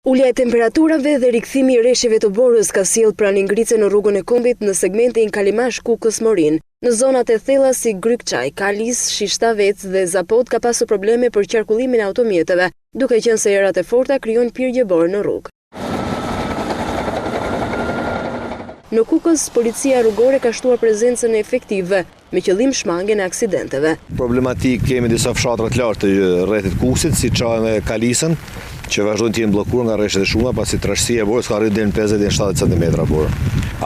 Ulja e temperaturave dhe rikthimi i rreshjeve të borës ka sjellë pranë ngritje në rrugën e Kombit në segmentin Kalimash-Kukës-Morin. Në zonat e thella si Grykçaj, Kalis, Shishtavec dhe Zapot ka pasur probleme për qarkullimin e automjeteve, duke qenë se erat e forta krijojnë pirje borë në rrugë. Në Kukës, policia rrugore ka shtuar prezencën efektive me qëllim shmangjen e aksidenteve. Problematik kemi disa fshatra të lartë të rrethit Kusit, si çajin e Kalisën, që vazhdojnë të jenë bllokuar nga rreshtet e shumta pasi trashësia e borës ka arritur deri në 50-70 cm borë.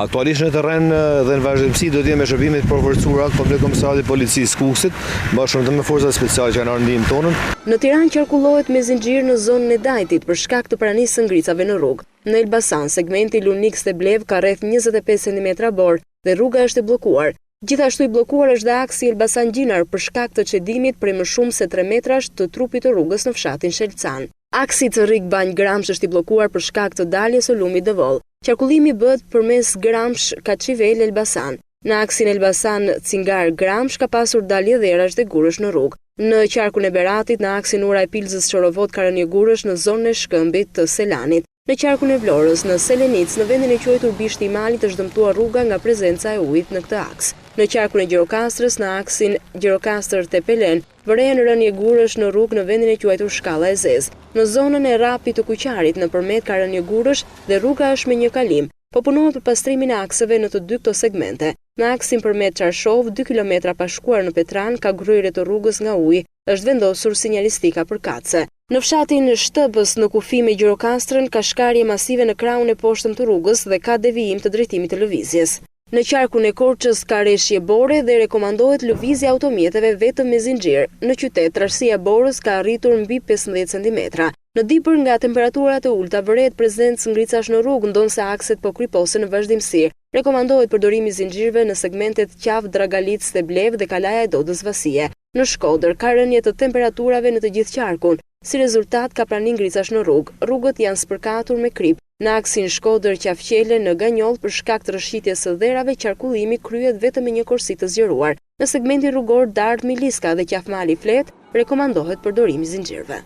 Aktualisht në terren dhe në vazhdimsi do të jemi me shërbimet përforcuara komplek komisariatit policisë Kusit, bashkë me forcat speciale që kanë ardhur ndihmë tonën. Në Tiranë qarkullohet me zinxhir në zonën e Dajtit për shkak të pranisë së ngritjeve në rrugë. Në Elbasan, segmenti Lunik-Steblev ka rreth 25 cm borë dhe rruga është e bllokuar. Gjithashtu i bllokuar është dhe aksi Elbasan-Gjinar për shkak të çedimit prej më shumë se 3 metrash të trupit të rrugës në fshatin Shelcan. Aksi të Rik-Banj-Gramsh është i bllokuar për shkak të daljes së lumit Devoll. Qarkullimi bëhet përmes Gramsh-Kaçivel-Elbasan. Në aksin Elbasan-Cingar-Gramsh ka pasur dalje dherash dhe gurësh në rrugë. Në qarkun e Beratit, në aksin Uraj-Pilzës-Çorovot-Karanjë-Gurësh në zonën e Shkëmbit të Selanit. Në qarkun e Vlorës, në Selenic, në vendin e quajtur Bishti i Malit është dëmtuar rruga nga prezenca e ujit në këtë aks. Në qarkun e Gjirokastrës, në aksin Gjirokastër-Tepelen, vërejën rënje gurësh në rrugë në vendin e quajtur Shkalla e Zezë. Në zonën e Rapit të Kuqarit, nëpërmjet Karanjë-Gurësh dhe rruga është me një kalim. Po punohet për pastrimin e akseve në të dy këto segmente. Në aksin përmet Çarshov, 2 kilometra pa shkuar në Petran, ka gryerje të rrugës nga uji, është vendosur sinjalistika për katse. Në fshatin Shtëbës në kufi me Gjirokastrën ka shkarje masive në krahun e poshtëm të rrugës dhe ka devijim të drejtimit të lëvizjes. Në qarkun e Korçës ka rreshje bore dhe rekomandohet lëvizja e automjeteve vetëm me zinxhir. Në qytet, trashësia e borës ka arritur mbi 15 cm. Në dipër nga temperaturat e ulta vërehet prezencë ngricash në rrugë, ndonse akset po kryposen në vazhdimsi. Rekomandohet përdorimi i zinxhirëve në segmentet Qafë-Dragalic-Steblev dhe Kalaja e Dodës-Vasie. Në Shkodër ka rënje të temperaturave në të gjithë qarkun. Si rezultat ka pranë ngricash në rrugë. Rrugët janë spërkatur me krip. Në aksin Shkodër-Qafqele në Ganjoll për shkak të rrëshqitjes së dherave qarkullimi kryhet vetëm me një korsi të zgjeruar. Në segmentin rrugor Dardh-Miliska dhe Qafmali-Flet rekomandohet përdorimi i zinxhirëve.